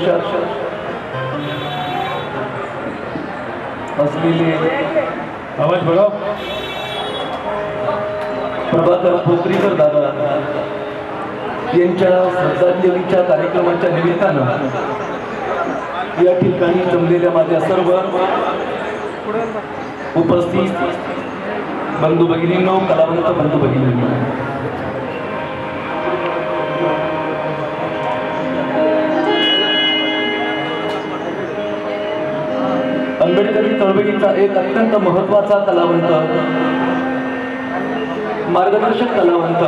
मार्गदर्शक असलेले आवाज बघा प्रभाकर पोखरीकर दादा यांच्या श्रद्धांजलीच्या कार्यक्रमाच्या निमित्तानं या ठिकाणी जमलेल्या माझ्या सर्व उपस्थित बंधू भगिनींनो, कलावंत बंधू भगिनींनो, आंबेडकरी चळवळीचा एक अत्यंत महत्त्वाचा कलावंत, मार्गदर्शक कलावंत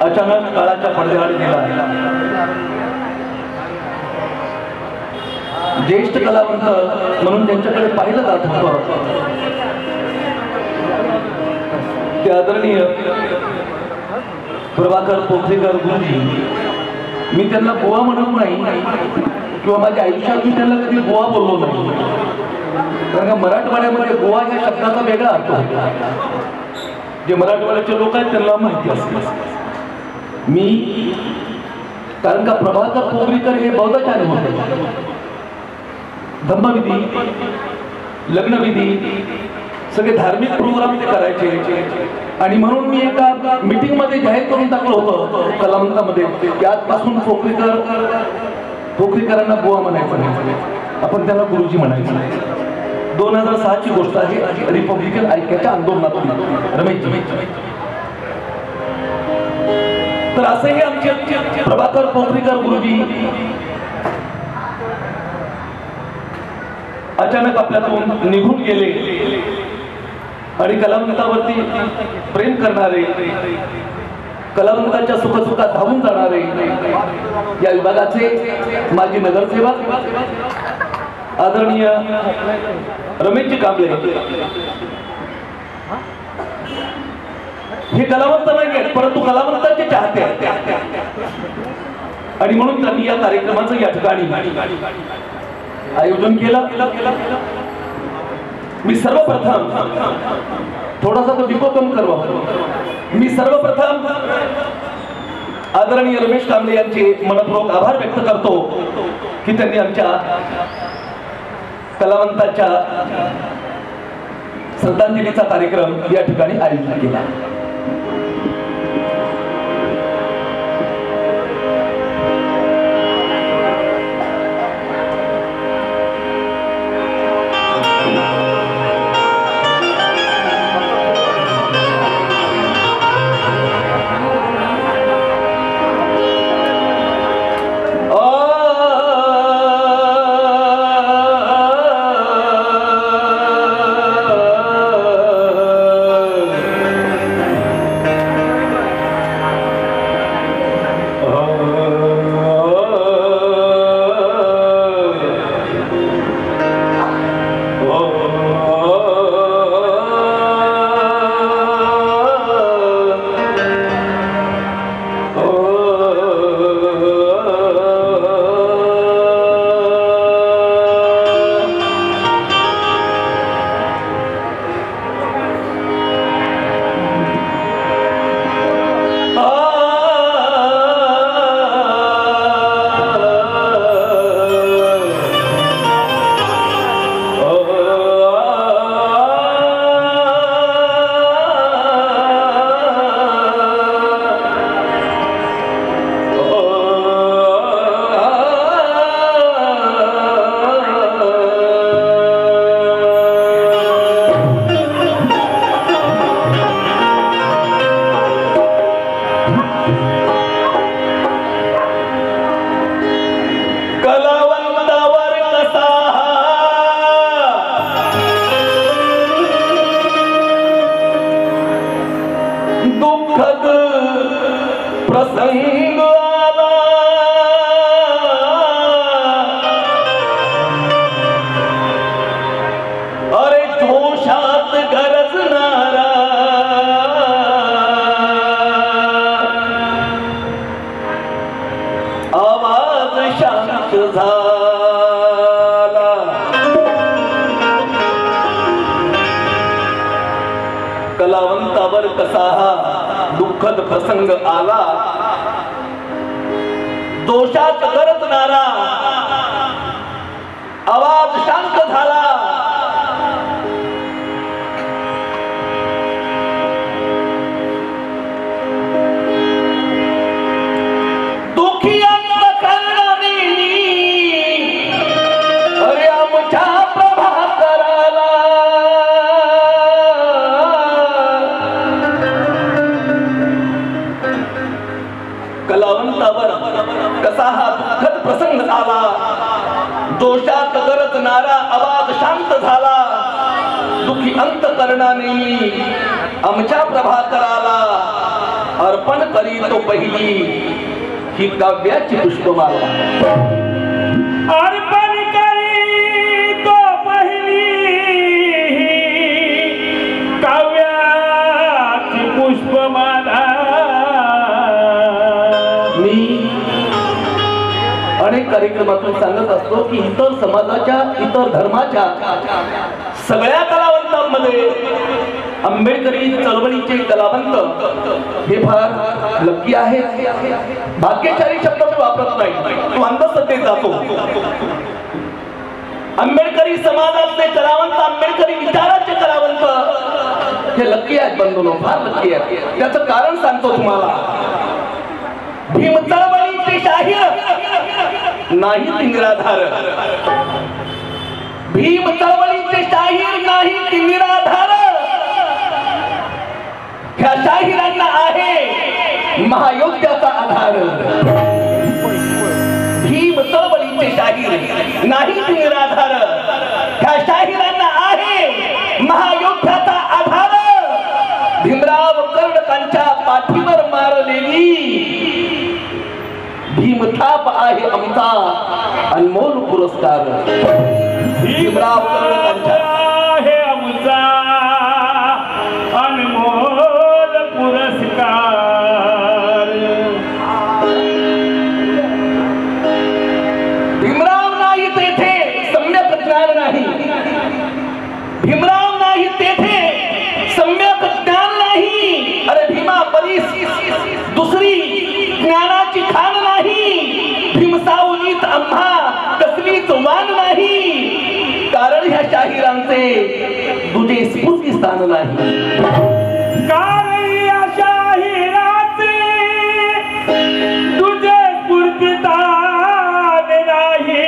अचानक काळाच्या पडद्याआड गेला. ज्येष्ठ कलावंत म्हणून त्यांच्याकडे पाहिलं जात होतं ते आदरणीय प्रभाकर पोखरीकर गुरुजी. मी त्यांना बुवा म्हणत नाही किंवा माझ्या आयुष्यात मी त्यांना कधी बुवा बोललो नाही, कारण का मराठवाड्यामध्ये गोवा या शब्दाचा वेगळा अर्थ होता. जे मराठवाड्याचे लोक आहेत त्यांना माहिती असते. मी कारण का प्रभाकर पोखरीकर हे बौद्धाचार्य होते. धम्मविधी, लग्नविधी सगळे धार्मिक प्रोग्राम ते करायचे. आणि म्हणून मी एका मीटिंग मध्ये जाहीर करून टाकलं होतं कलावंतामध्ये की आजपासून पोखरीकरांना बुवा म्हणायचं नाही, आपण त्यांना गुरुजी म्हणायचं. 2006 ची गोष्ट आहे, रिपब्लिकन ऐक्याच्या आंदोलनातून रमेशजी. तर असेही आमचे प्रभाकर पोखरीकर गुरुजी अचानक आपल्यातून निघून गेले. आणि कलावंतावरती प्रेम करणारे, कलावंताच्या सुखसुखात धावून जाणारे या विभागाचे माजी नगरसेवक आदरणीय रमेशजी कांबळे हे कलावंत नाही आहेत, परंतु कलावंतांचे चाहते आहेत. आणि म्हणून त्यांनी या कार्यक्रमाचं या ठिकाणी आयोजन केलं. मी सर्वप्रथम थोडासा तो डिको कम करवा. मी सर्वप्रथम आदरणीय रमेश कांबळे यांचे मनपूर्वक आभार व्यक्त करतो की त्यांनी आमच्या कलावंताच्या श्रद्धांजलीचा कार्यक्रम या ठिकाणी आयोजित केला. कलावंतावर कसा हा दुःखद प्रसंग आला दोषात गरजणारा आवाज शांत झाला. दुखी अंत करणारी अरे आमच्या प्रभाकराला कलावंतावर कसा हा दुःखद प्रसंग आला. दोषात गरजणारा आवाज शांत झाला. दुखी अंतकरणाने आमच्या प्रभाकराला अर्पण करी तो पहिली ही काव्याची पुष्पमाला. अर्पण करी तो पहिली काव्याची पुष्पमाला. अनेक कार्यक्रमातून सांगत असतो की इतर समाजाच्या इतर धर्माच्या सगळ्या कलावंतांमध्ये आंबेडकरी चळवळीचे कलावंत हे फार लकी आहेत. भाग्यशाली शब्द मी वापरत नाही, तो अंधश्रद्धेत जातो. आंबेडकरी समाजातले कलावंत, आंबेडकरी विचाराचे कलावंत हे लकी आहेत बंधूंनो, फार लकी आहेत. त्याचं कारण सांगतो तुम्हाला. भीम चळवळीचे शाहीर नाही निराधार. भीम चळवळीचे शाहीर नाही निराधार. ह्या शाहिरांना आहे महायोद्ध्याचा आधार. भीम चळवळीचे शाहीर नाही निराधार. ह्या शाहिरांना आहे महायोद्ध्याचा आधार. भीमराव कर्डकांच्या पाठीवर मारलेली भीमथाप आहे आमचा अनमोल पुरस्कार. भीमराव कर्डकांच्या आहे आमचा अनमोल पुरस्कार. भीमराव नाही तेथे सम्यक ज्ञान नाही. भीमराव नाही तेथे सम्यक ज्ञान नाही. अरे भीमा परीस दुसरी ज्ञानाची खाण नाही. भीमसावलीत आम्हा कसलीच वाण नाही. कारण ह्या शाहिरांचे तुझे स्फूर्ती स्थान नाही. कारण या शाहिराचे तुझे स्फूर्ती स्थान नाही.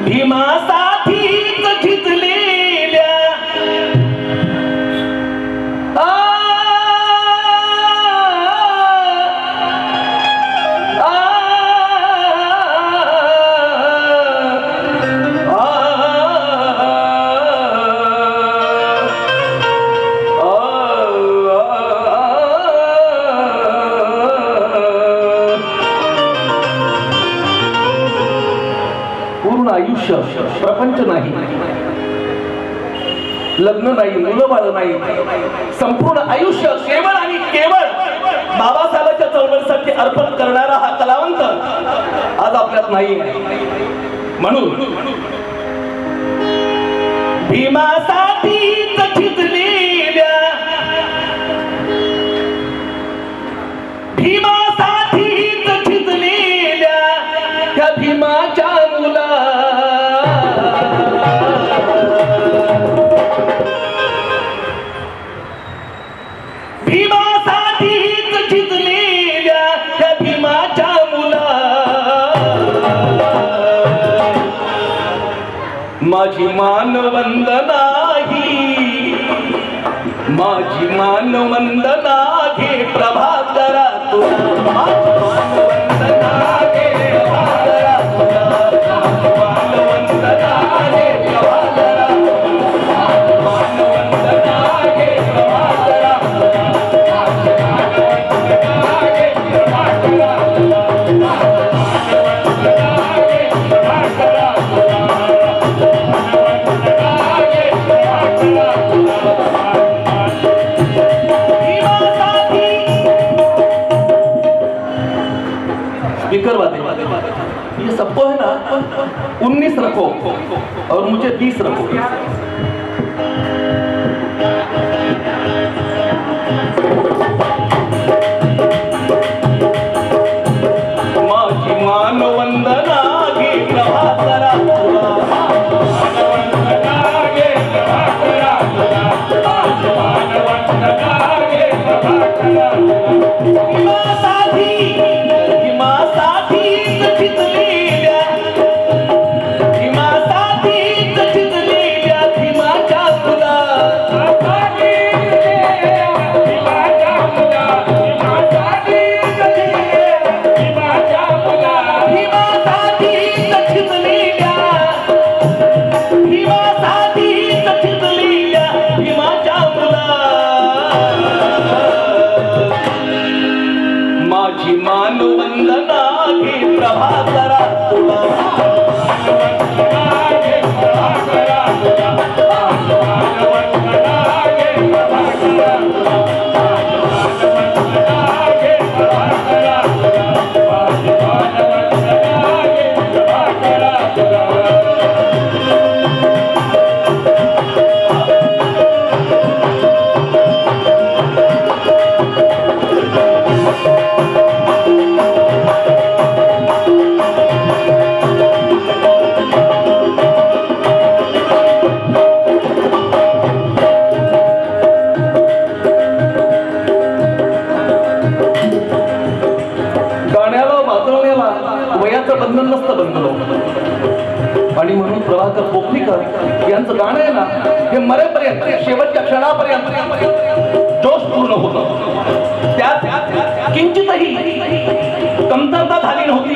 भीमासाठीच झिजलेल्या पूर्ण आयुष्य प्रपंच नाही, लग्न नाही, मुलं बाळ नाही, संपूर्ण आयुष्य केवळ आणि केवळ बाबासाहेबांच्या चळवळीसाठी अर्पण करणारा हा कलावंत आज आपल्यात नाही. म्हणून भीमासाठीच झिजलेल्या भीमासाठीच झिजलेल्या ह्या भीमाच्या मुला भीमासाठीच झिजलेल्या ह्या भीमाच्या मुला माझी मान वंदना ही माझी मान वंदना घे प्रभाकरा तुला. माझी मान वंदना घे प्रभाकरा तुला. माझी मान वंदना घे प्रभाकरा तुला. मान वंदना घे प्रभाकरा तुला. मान वंदना घे प्रभाकरा तुला. स्पीकर वाले ये सबको है ना 19 रखो और मुझे 20 रखो. माझी मानवंदना घे प्रभाकरा तुला बंधन नसतं बंधन आणि म्हणून प्रभाकर पोखरीकर यांचं गाणं आहे ना हे मरेपर्यंत शेवटच्या क्षणापर्यंत जोश पूर्ण होतं त्यात किंचितही कमतरता झाली नव्हती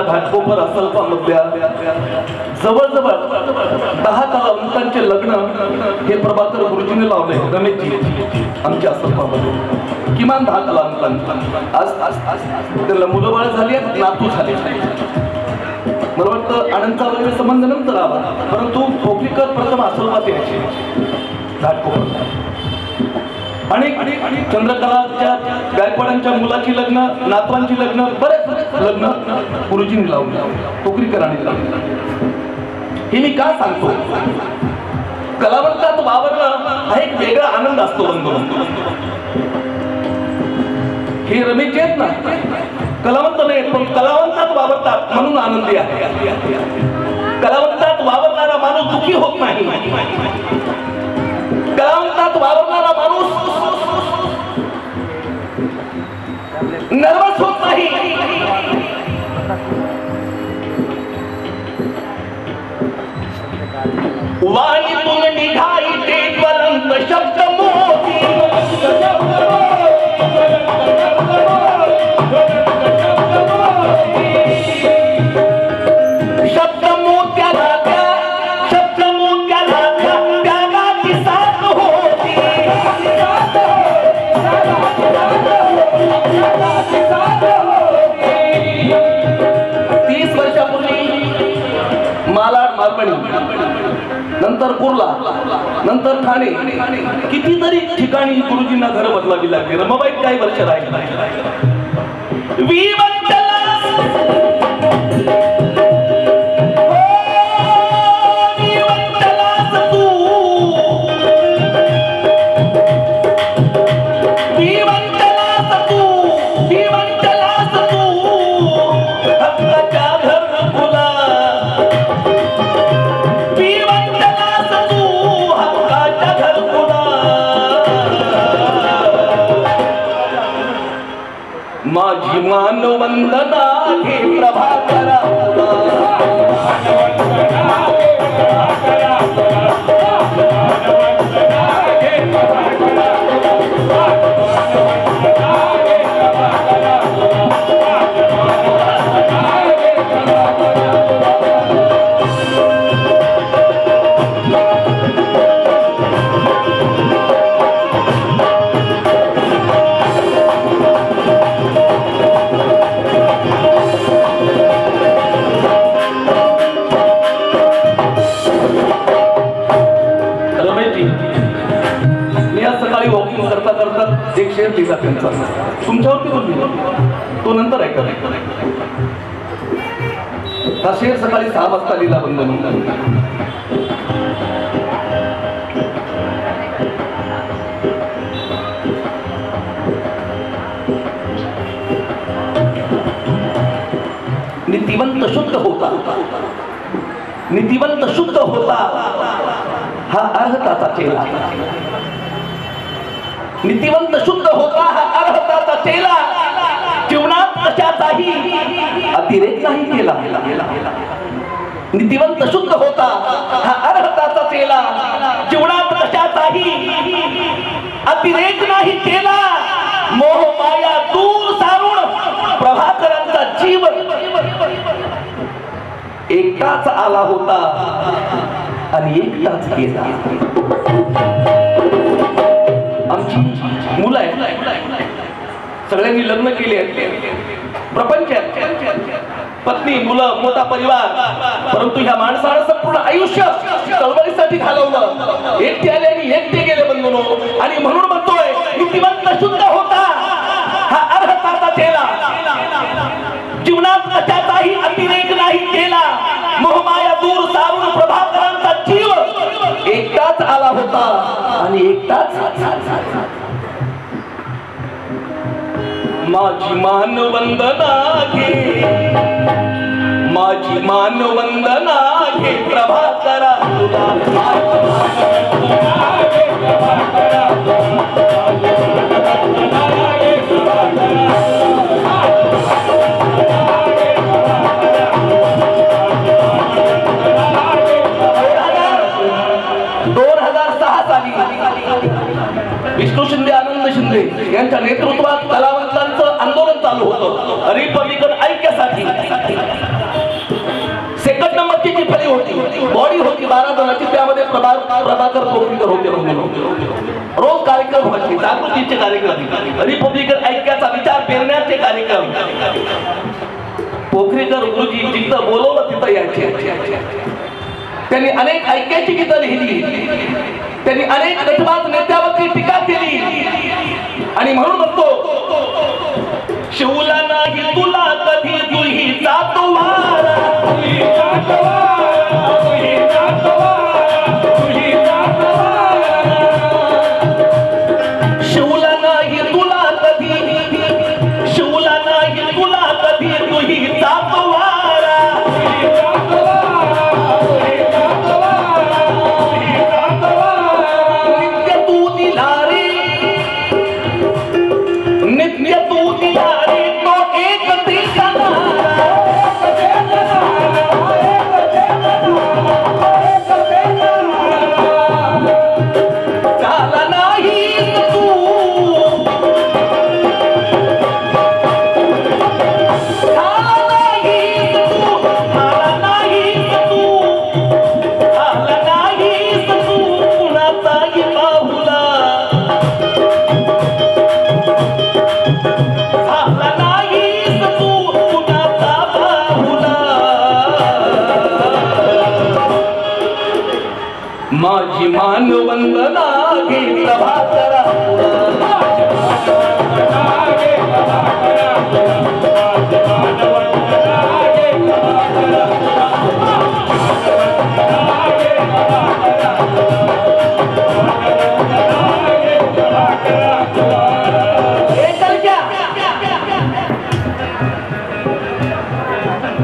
घाटकोपर असल्पामधल्या जवळजवळ 10 कलावंतांचे लग्न हे प्रभाकर गुरुजीने लावले रमेशजी आमच्या असल्पामध्ये किमान 10 कलावंतांना आज त्याला मुलं बाळ झाली आहेत नातू झाले मला वाटतं आनंदचा वगैरे संबंध नंतर आला परंतु पोखरीकर प्रथम असल्पात यायचे घाटकोपर आणि चंद्रकलाच्या गायकवाडांच्या मुलाची लग्न नातवांची लग्न बरेच लग्न गुरुजींनी लावली पोखरीकरांनी लावली हे मी का सांगतो कलावंतात वावरणं हा एक वेगळा आनंद असतो बंधू हे रमेश आहेत ना कलावंत नाही पण कलावंतात वावरतात म्हणून आनंदी आहे कलावंतात वावरणारा माणूस दुःखी होत नाही कलावंतात वावरणारा माणूस नर्वस होत नाही वाणीतून निघायचे ज्वलंत शब्द मोती शब्द मोत्याला त्यागाची साथ होती 30 वर्षापूर्वी मालाड मालवणी नंतर कुर्ला नंतर ठाणे कितीतरी ठिकाणी गुरुजींना घर बदलावी लागली रमाबाई काही वर्ष राहिले हक्काच्या घरकुला माझी मानवंदना घे प्रभाकरा एक शेर लिहिला त्यांचा तुमच्यावरती पण लिहिला तो नंतर ऐका हा शेर सकाळी 6 वाजता लिहिला बंधन नीतिवंत शुद्ध होता नीतिवंत शुद्ध होता हा अर्हताचा चेला नीतिवंत शुद्ध होता हा अर्हताचा चेला जीवनात कशाचाही अतिरेक नाही केला नीतिवंत शुद्ध होता हा अर्हताचा चेला जीवनात कशाचाही अतिरेक नाही केला मोह माया दूर सारून प्रभाकरांचा जीव एकटाच आला होता आणि एकटाच गेला आमची मुलं आहेत सगळ्यांनी लग्न केले आहेत प्रपंच पत्नी मुलं मोठा परिवार परंतु ह्या माणसानं संपूर्ण आयुष्य चळवळीसाठी घालवलं एकटे आले आणि एकटे गेले बंधूनो आणि म्हणून म्हणतोय नीतिवंत शुद्ध होता हा अर्हताचा चेला जीवनात कशाचाही अतिरेक नाही केला मोहमाया दूर सारून प्रभाकरांचा जीव एकटाच आला होता आणि एकटाच माझी मानवंदना घे माझी मानवंदना घे प्रभाकरा विष्णू शिंदे आनंद शिंदे यांच्या नेतृत्वात कलावंतांचं आंदोलन चालू होतं रिपब्लिकन ऐक्यासाठी सेकंड नंबरची जी फळी होती बॉडी होती 12 जणांची त्यामध्ये प्रभाकर पोखरीकर होते रोज कार्यक्रम व्हायचे जागृतीचे कार्यक्रम रिपब्लिकन ऐक्याचा विचार पेरण्याचे कार्यक्रम पोखरीकर गुरुजी जिथं बोलवलं तिथं यायचे त्यांनी अनेक ऐक्याची गीतं लिहिली त्यांनी अनेक रचनात नेत्यावरती टीका केली आणि म्हणून म्हणतो शिवला नाही तुला कधी तुही जातो वारा शिवला नाही तुला कधी शिवला नाही तुला कधी तुही जातो वारा माझी मानवंदना घे प्रभाकरा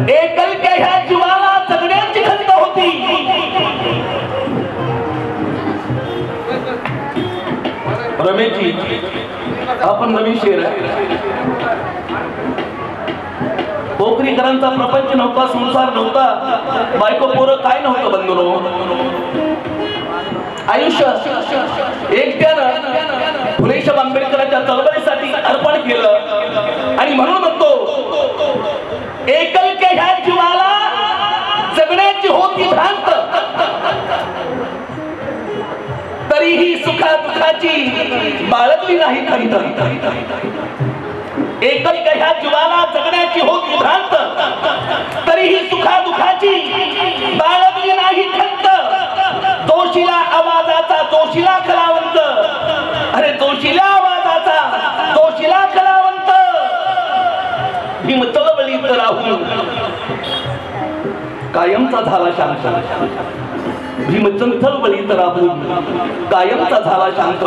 एकल ह्या जीवाला जगण्याची खंत होती रमेशजी, आपण नवीन शेर आहे. पोखरीकरांचा प्रपंच नव्हता, संसार नव्हता, बायको पोरं काय नव्हतं बंधुनो. आयुष्य एकट्यानं फुलेशाह आंबेडकरांच्या चळवळीसाठी अर्पण केलं आणि म्हणून म्हणतो, एकल के ह्या जीवाला जगण्याची होती भ्रांत, तरीही सुखा दुःखाची बाळगली नाही खंत. एकल के ह्या जीवाला जगण्याची होती भ्रांत, तरीही सुखा दुःखाची बाळगली नाही खंत. दोषीला आवाजाचा दोषीला कलावंत, अरे दोषीला आवाजाचा दोषीला कलावंत. भीम चळवळीत राहून कायमचा झाला शांत. भीम चळवळीत राहून कायमचा झाला शांत.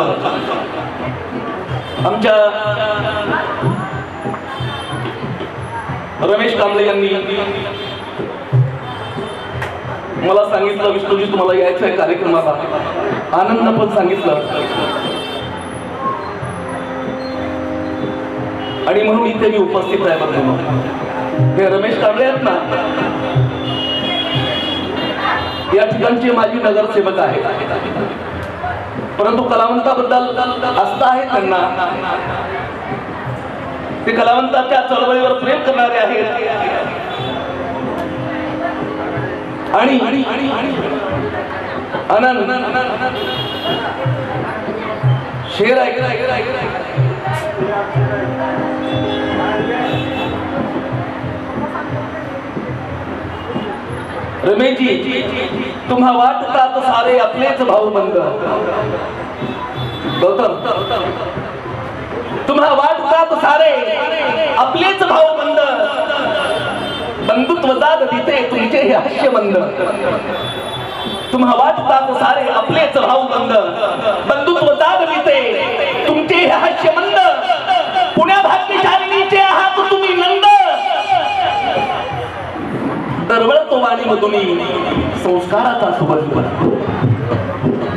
आमच्या रमेश कांबळे यांनी मला सांगितलं, विष्णूजी तुम्हाला यायचं आहे कार्यक्रमाला, आनंद पण सांगितलं आणि म्हणून इथे मी उपस्थित आहे. बघा, हे रमेश कांबळे आहेत ना, या ठिकाणचे माजी नगरसेवक आहेत, परंतु कलावंताबद्दल आस्था आहे त्यांना. ते कलावंताच्या चळवळीवर प्रेम करणारे आहेत आणि आनंद शेर आहे. रमेशजी, तुम्हा वाटतात सारे आपलेच भाऊ बंद. गौतम, तुम्हा वाटतात सारे आपलेच भाऊ बंद, बंधुत्व जात तिथे तुमचे हे हास्यबंद. तुम्हा वाटतात सारे आपलेच भाऊ बंद, बंधुत्व जात तिथे तुमचे हे हास्यबंद. पुण्या भाग्यशालिनीचे आहात तुम्ही नंद, दरवळतो वाणीमधून संस्काराचा सुगंध.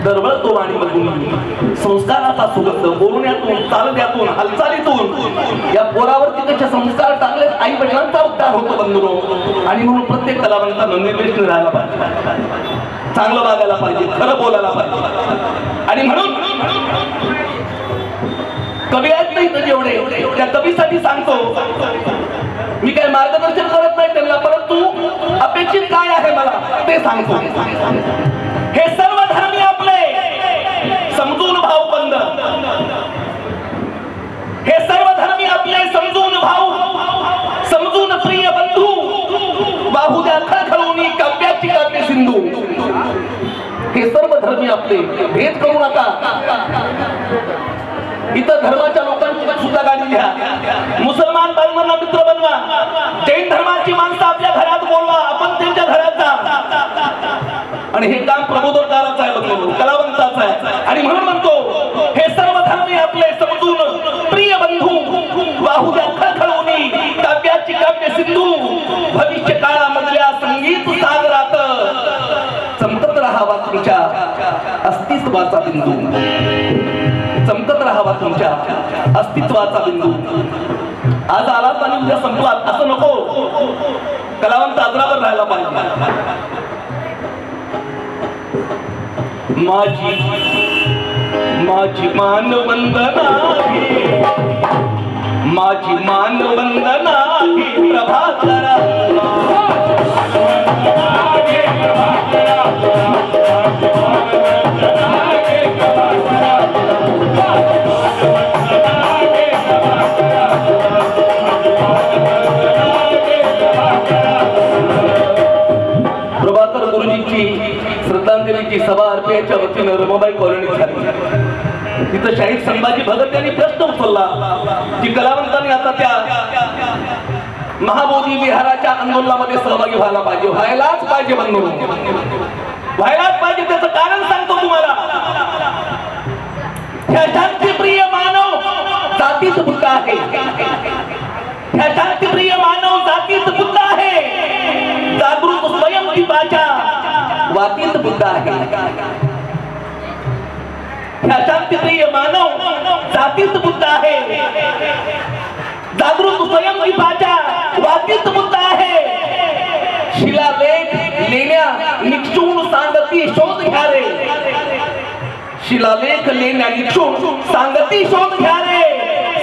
दरवळतो वाणीमधून संस्काराचा सुगंध. बोलण्यातून, चालण्यातून, हालचालीतून या पोरावरती कसे संस्कार टाकले, आई वडिलांचा उद्धार होतो बंधुनो. आणि म्हणून प्रत्येक कलावंतानं निर्देश राहायला पाहिजे, चांगलं वागायला पाहिजे, खरं बोलायला पाहिजे. आणि म्हणून कवी आहेत नाही तर जेवढे, त्या कवीसाठी सांगतो, मी काही मार्गदर्शन करत नाही त्यांना, परंतु अपेक्षित काय आहे मला ते सांगतो. हे सर्व धर्मी आपले समजून भाऊ बंद, हे सर्व धर्मी आपले समजून भाऊ, समजून प्रिय बंधू, बाहू द्या खळखळून काव्याची काव्य सिंधू. हे सर्व धर्मी आपले, भेद करू नका. इतर धर्माच्या लोकांची सुद्धा गाडी घ्या, मुसलमान बांधवांना मित्र बनवा, जैन धर्माची माणसं आपल्या घरात बोलवा, आपण त्यांच्या घरात जा. आणि हे काम प्रबोधनकाराचं आहे, बघलो कलावंताचं आहे. आणि म्हणून म्हणतो, हे सर्व धर्मी आपले समजून प्रिय बंधू, बाहू द्या खळखळून काव्याची काव्य सिंधू. भविष्य काळामधल्या संगीत सागरात चमकत राहावा तुमच्या अस्तित्वाचा बिंदू, चमकत राहावा तुमच्या अस्तित्वाचा बिंदू. आज आलात आणि उद्या संपलात असं नको, कलावंत आदरावर राहायला पाहिजे. माझी मान वंदना, माझी मान वंदना प्रभाकरा. प्रभाकर गुरुजींची श्रद्धांजलीची सभा अर्पियाच्या वतीनं रमाबाई कॉलनीत झाली. तिथं शाहीद संभाजी भगत यांनी प्रश्न उचलला की कलावंतांनी आता त्या महाबोधी विहाराच्या आंदोलनामध्ये सहभागी व्हायला पाहिजे, व्हायलाच पाहिजे बंधू, व्हायलाच पाहिजे. त्याचं कारण सांगतो तुम्हाला. ह्या शांतिप्रिय मानव जातीच बुद्ध आहे, ह्या शांतिप्रिय मानव जातीच बुद्ध आहे, जागृत स्वयंदीपाच्या वातीत बुद्ध आहे. ह्या शांतिप्रिय मानव जातीत बुद्ध आहे, जागृत स्वयंदीपाच्या वातीत बुद्ध आहे. शिलालेख लेण्या निक्षून सांगती शोध घ्या रे, शिलालेख लेण्या निक्षून सांगती शोध घ्या रे.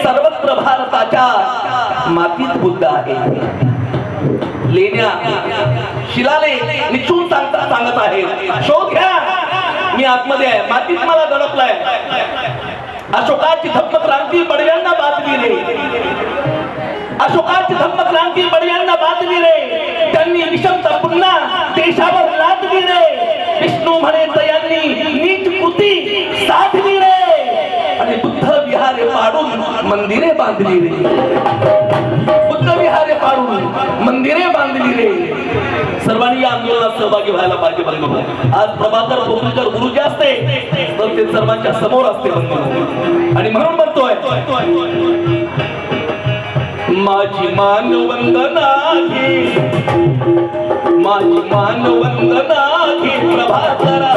सर्वत्र भारताच्या मातीत बुद्ध आहे. लेण्या शिलालेख निक्षून सांगत आहे, शोध घ्या. मी आतमध्ये आहे, मातीत मला दडपलाय. अशोकाची धम्मक्रांती बडव्यांना बातमी रे, अशोकाची धम्मक्रांती बडव्यांना बातमी रे. त्यांनी विषमता पुन्हा देशावर लादली रे. विष्णू म्हणे यांनी नीच कृती साधली रे. आणि बुद्ध विहारे पाडून मंदिरे बांधली रे, बुद्ध विहारे पाडून मंदिरे बांधली रे. सर्वांनी या आंदोलनात सहभागी व्हायला पाहिजे बंधू. आज प्रभाकर पोखरीकर गुरुजी असते तर ते सर्वांच्या समोर असते बंधू. आणि म्हणून म्हणतोय, माझी मान वंदना घे, माझी मान वंदना घे प्रभाकरा.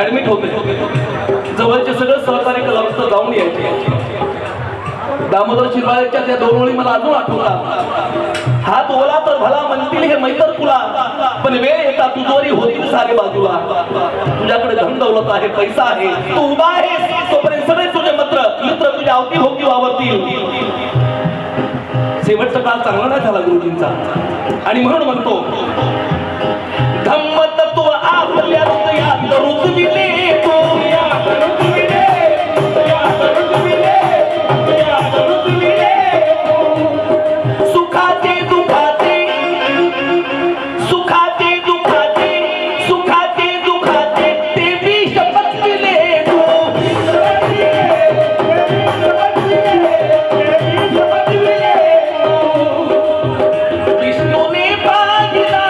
ऍडमिट होते. जवळचे सगळे सहकारी कलावंत जाऊन यायचे. दामोदर शिरवाळेच्या त्या दोन ओळी मला अजून आठवतात. हात ओला तर भला म्हणतील हे मैतर तुला, पण वेळ येता तुझोरी होतील सारे बाजूला. तुझ्याकडे धन दौलत आहे, पैसा आहे, तू उभा आहेस तोपर्यंत सगळे तुझे मित्र तुझ्या अवतीभोवती वावरतील. शेवटचा काळ चांगला नाही झाला गुरुजींचा. आणि म्हणून म्हणतो, धम्म तत्व आपल्या हृदयात रुजविले तो, सुखाचे दुखाचे, सुखाचे दुखाचे, सुखाचे दुखाचे ते बी शपथ दिले तो. विष्णूने पाहिला,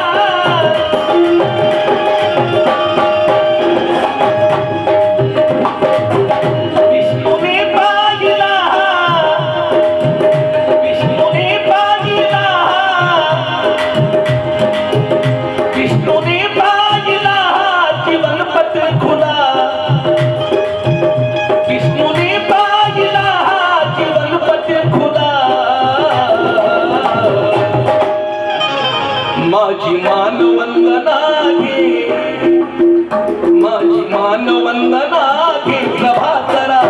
माझी मान वंदना घे, माझी मान वंदना घे प्रभाकरा.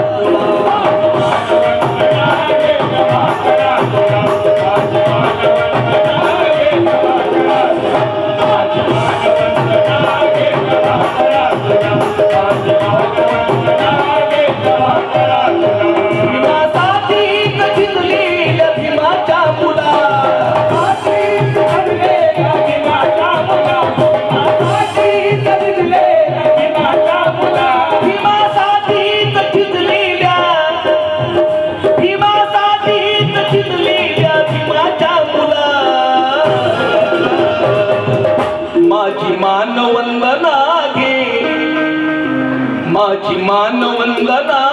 माझी मान वंदना